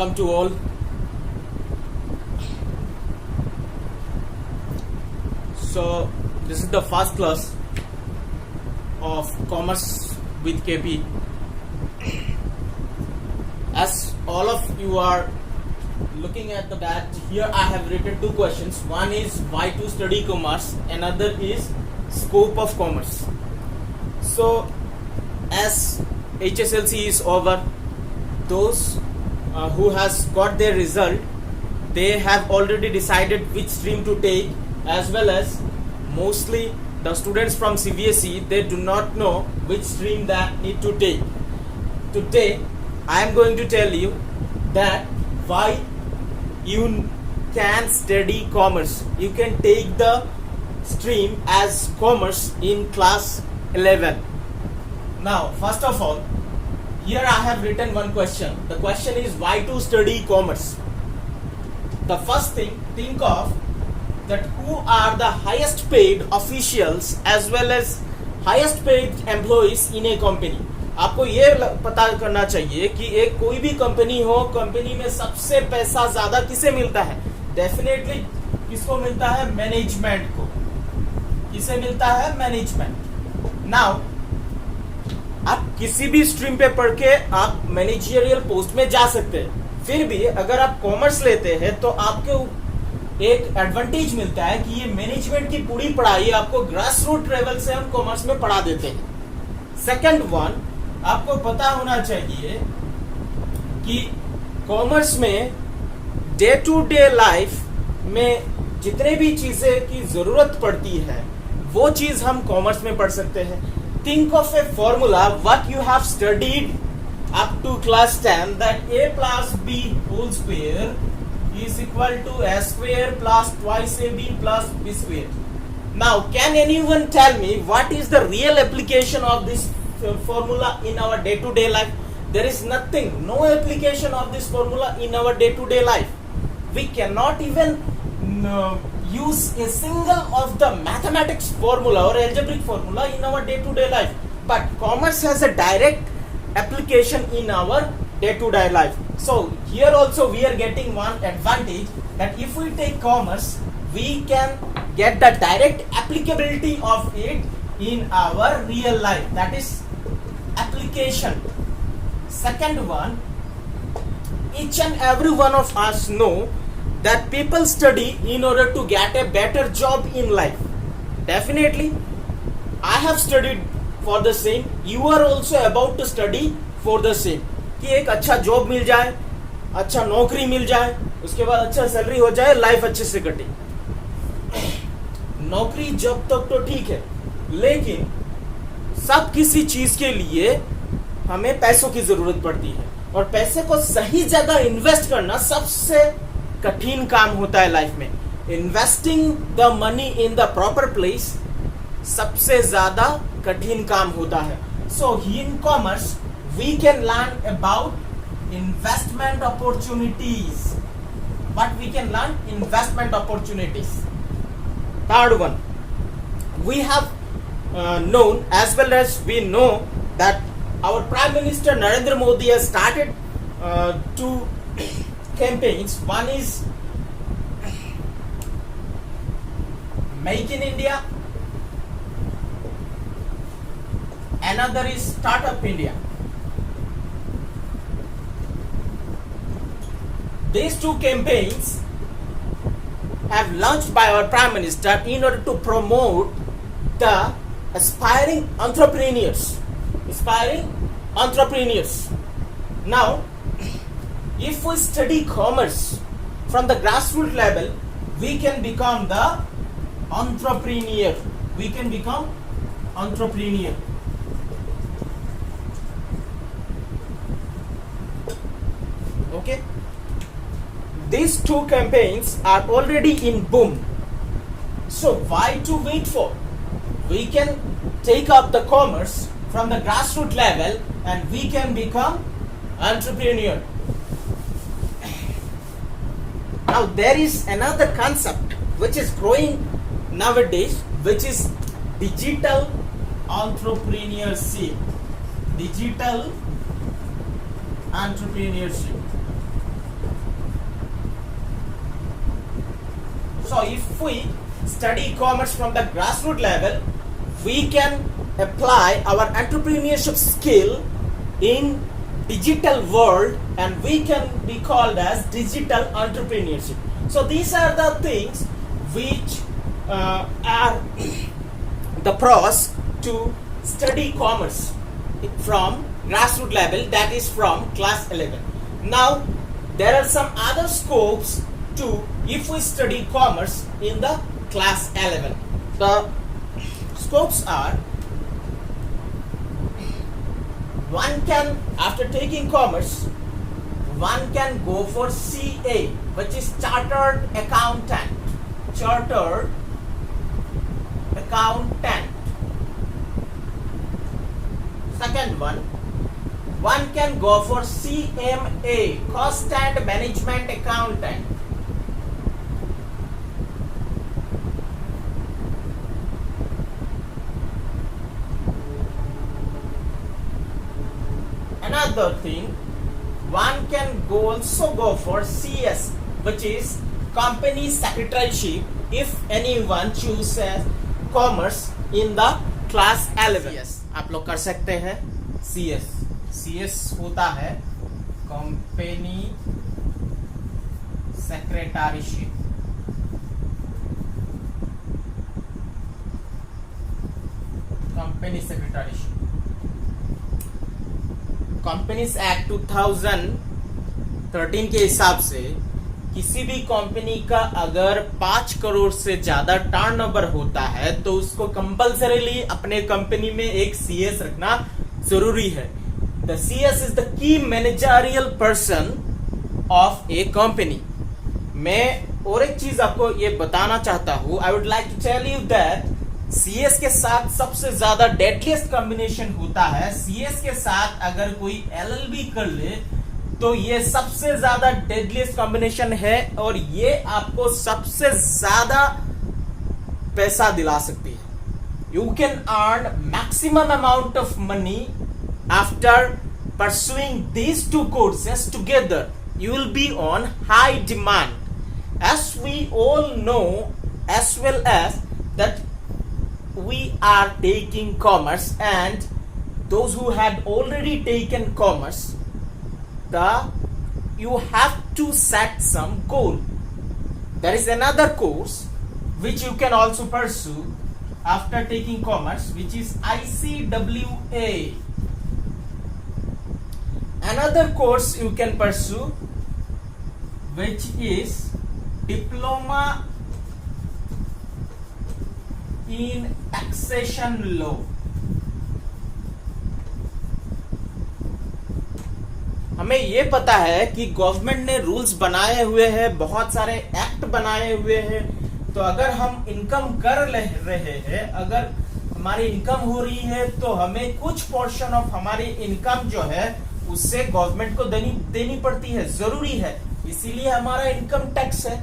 welcome to all. So this is the first class of Commerce with KP. As all of you are looking at the bat, here I have written two questions. One is why to study commerce, another is scope of commerce. So as HSLC is over, those who has got their result, they have already decided which stream to take, as well as mostly the students from CBSE, they do not know which stream they need to take. Today I am going to tell you that why you can study commerce. You can take the stream as commerce in class 11. Now first of all, here I have written one question. The question is why to study commerce. The first thing, think of that who are the highest paid officials as well as highest paid employees in a company. आपको ये पता करना चाहिए कि एक कोई भी company हो, कंपनी में सबसे पैसा ज्यादा किसे मिलता है? डेफिनेटली किसको मिलता है? मैनेजमेंट को. किसे मिलता है? मैनेजमेंट. नाउ आप किसी भी स्ट्रीम पे पढ़ के आप मैनेजरियल पोस्ट में जा सकते हैं. फिर भी अगर आप कॉमर्स लेते हैं तो आपको एक एडवांटेज मिलता है कि ये मैनेजमेंट की पूरी पढ़ाई आपको ग्रास रूट लेवल से हम कॉमर्स में पढ़ा देते हैं. सेकंड वन, आपको पता होना चाहिए कि कॉमर्स में डे टू डे लाइफ में जितने भी चीजें की जरूरत पड़ती है वो चीज हम कॉमर्स में पढ़ सकते हैं. Think of a formula what you have studied up to class 10, that a plus b whole square is equal to a square plus twice ab plus b square. Now can anyone tell me what is the real application of this formula in our day to day life? There is nothing, no application of this formula in our day to day life. We cannot even use a single of the mathematics formula or algebraic formula in our day to day life, but commerce has a direct application in our day to day life. So here also we are getting one advantage, that if we take commerce we can get the direct applicability of it in our real life, that is application. Second one, each and every one of us know that people study in order to get a better job in life. Definitely I have studied for the same. You are also about to study for the same, कि एक अच्छा job मिल जाए, अच्छा नौकरी मिल जाए, उसके बाद अच्छा सैलरी हो जाए, लाइफ अच्छे से कटे. नौकरी जब तक तो ठीक है, लेकिन सब किसी चीज के लिए हमें पैसों की जरूरत पड़ती है, और पैसे को सही जगह इन्वेस्ट करना सबसे कठिन काम होता है लाइफ में. Investing the money in the proper place सबसे ज्यादा कठिन काम होता है. So in commerce we can learn about investment opportunities. But we can learn investment opportunities. Third one, we have known as well as we know that our Prime Minister Narendra Modi has started two campaigns. One is Make in India, another is Startup India. These two campaigns have launched by our Prime Minister in order to promote the aspiring entrepreneurs. Now if we study commerce from the grassroots level, we can become the entrepreneur. Okay, these two campaigns are already in boom, so why to wait for? We can take up the commerce from the grassroots level and we can become entrepreneur. Now there is another concept which is growing nowadays, which is digital entrepreneurship. So if we study commerce from the grassroots level, we can apply our entrepreneurship skill in digital world, and we can be called as digital entrepreneurship. So these are the things which are the pros to study commerce from grassroots level, that is from class 11. Now there are some other scopes too if we study commerce in the class 11. The scopes are, one can, after taking commerce, one can go for CA, which is Chartered Accountant. Chartered Accountant. Second one can go for CMA, Cost and Management Accountant. Another thing, one can also go for CS, which is Company Secretaryship, if anyone chooses commerce in the class 11. CS आप लोग कर सकते हैं. CS होता है company secretaryship. Company secretaryship. Companies act 2013 के हिसाब से किसी भी कंपनी का अगर 5 करोड़ से ज्यादा टर्नओवर होता है तो उसको कंपल्सरीली अपने कंपनी में एक सीएस रखना जरूरी है. The CS is the key managerial person of a company. मैं और एक चीज आपको ये बताना चाहता हूं. I would like to tell you that CS के साथ सबसे ज्यादा डेडलीस्ट कॉम्बिनेशन होता है. सीएस के साथ अगर कोई एलएलबी कर ले तो ये सबसे ज्यादा डेडलीस्ट कॉम्बिनेशन है और ये आपको सबसे ज्यादा पैसा दिला सकती है. You can earn maximum amount of money after pursuing these two courses together. You will be on high demand. As we all know as well as that we are taking commerce, and those who had already taken commerce, you have to set some goal. There is another course which you can also pursue after taking commerce, which is ICWA. Another course you can pursue, which is Diploma in Taxation Law. हमें ये पता है कि government ने rules बनाए हुए हैं, बहुत सारे एक्ट बनाए हुए हैं. तो अगर हम इनकम कर रहे हैं, अगर हमारी इनकम हो रही है तो हमें कुछ पोर्शन ऑफ हमारी इनकम जो है उससे गवर्नमेंट को देनी पड़ती है, जरूरी है. इसीलिए हमारा इनकम टैक्स है.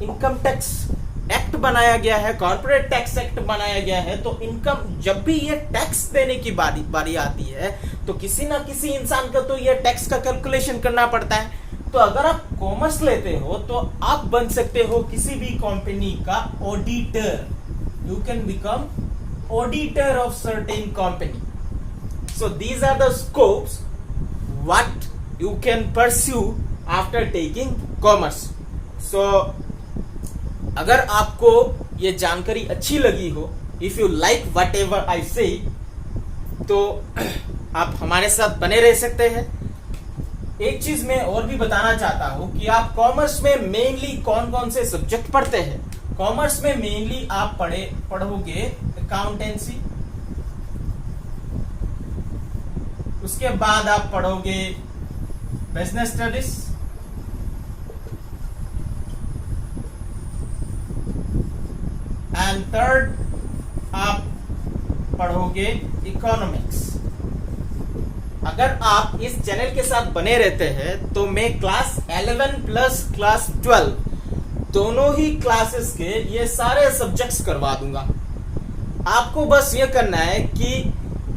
इनकम टैक्स एक्ट बनाया गया है, कॉर्पोरेट टैक्स एक्ट बनाया गया है. तो इनकम, जब भी ये टैक्स देने की बारी आती है तो किसी ना किसी इंसान का तो ये टैक्स का कैलकुलेशन करना पड़ता है. तो अगर आप कॉमर्स लेते हो तो आप बन सकते हो किसी भी कंपनी का auditor. You can become auditor of certain company. So these are the scopes what you can pursue after taking commerce. So अगर आपको ये जानकारी अच्छी लगी हो, if you like whatever I say, तो आप हमारे साथ बने रह सकते हैं. एक चीज मैं और भी बताना चाहता हूं कि आप कॉमर्स में मेनली कौन कौन से सब्जेक्ट पढ़ते हैं. कॉमर्स में मेनली आप पढ़ोगे अकाउंटेंसी, उसके बाद आप पढ़ोगे बिजनेस स्टडीज, एंड थर्ड आप पढ़ोगे इकोनॉमिक्स. अगर आप इस चैनल के साथ बने रहते हैं तो मैं क्लास 11 प्लस क्लास 12 दोनों ही क्लासेस के ये सारे सब्जेक्ट्स करवा दूंगा. आपको बस ये करना है कि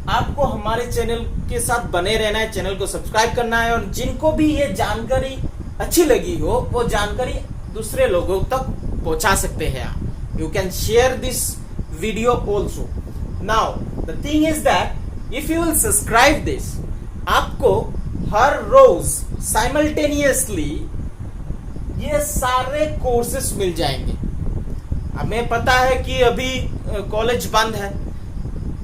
आपको हमारे चैनल के साथ बने रहना है, चैनल को सब्सक्राइब करना है, और जिनको भी ये जानकारी अच्छी लगी हो वो जानकारी दूसरे लोगों तक पहुंचा सकते हैं आप. You can share this video also. Now the thing is that if you will subscribe this, आपको हर रोज साइमल्टेनियसली ये सारे कोर्सेस मिल जाएंगे. हमें पता है कि अभी कॉलेज बंद है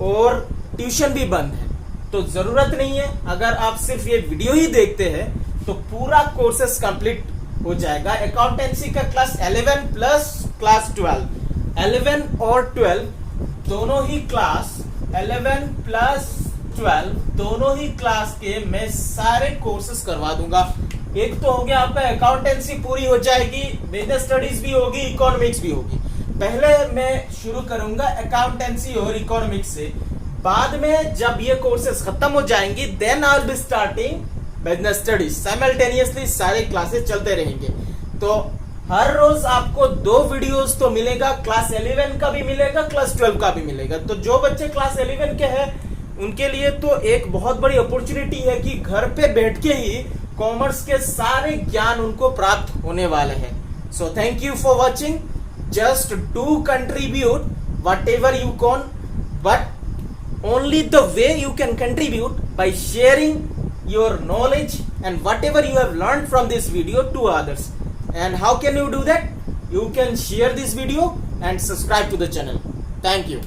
और ट्यूशन भी बंद है, तो जरूरत नहीं है. अगर आप सिर्फ ये वीडियो ही देखते हैं तो पूरा कोर्सेस कंप्लीट हो जाएगा. अकाउंटेंसी का क्लास 11 प्लस क्लास 12, 11 और 12 दोनों ही क्लास, 11 प्लस 12 दोनों ही क्लास के मैं सारे कोर्सेस करवा दूंगा. एक तो हो गया आपका अकाउंटेंसी पूरी हो जाएगी, बिजनेस स्टडीज भी होगी, इकोनॉमिक्स भी होगी. पहले मैं शुरू करूंगा अकाउंटेंसी और इकोनॉमिक्स से. बाद में जब ये कोर्सेस खत्म हो जाएंगी then I will be starting business studies. Simultaneously सारे क्लासेस चलते रहेंगे. तो हर रोज आपको 2 वीडियोस तो मिलेगा. क्लास 11 का भी मिलेगा, क्लास 12 का भी मिलेगा. तो जो बच्चे क्लास 11 के हैं उनके लिए तो एक बहुत बड़ी अपॉर्चुनिटी है कि घर पे बैठ के ही कॉमर्स के सारे ज्ञान उनको प्राप्त होने वाले हैं. So thank you for watching. Just do contribute whatever you can, but only the way you can contribute by sharing your knowledge and whatever you have learned from this video to others. And how can you do that? You can share this video and subscribe to the channel. Thank you.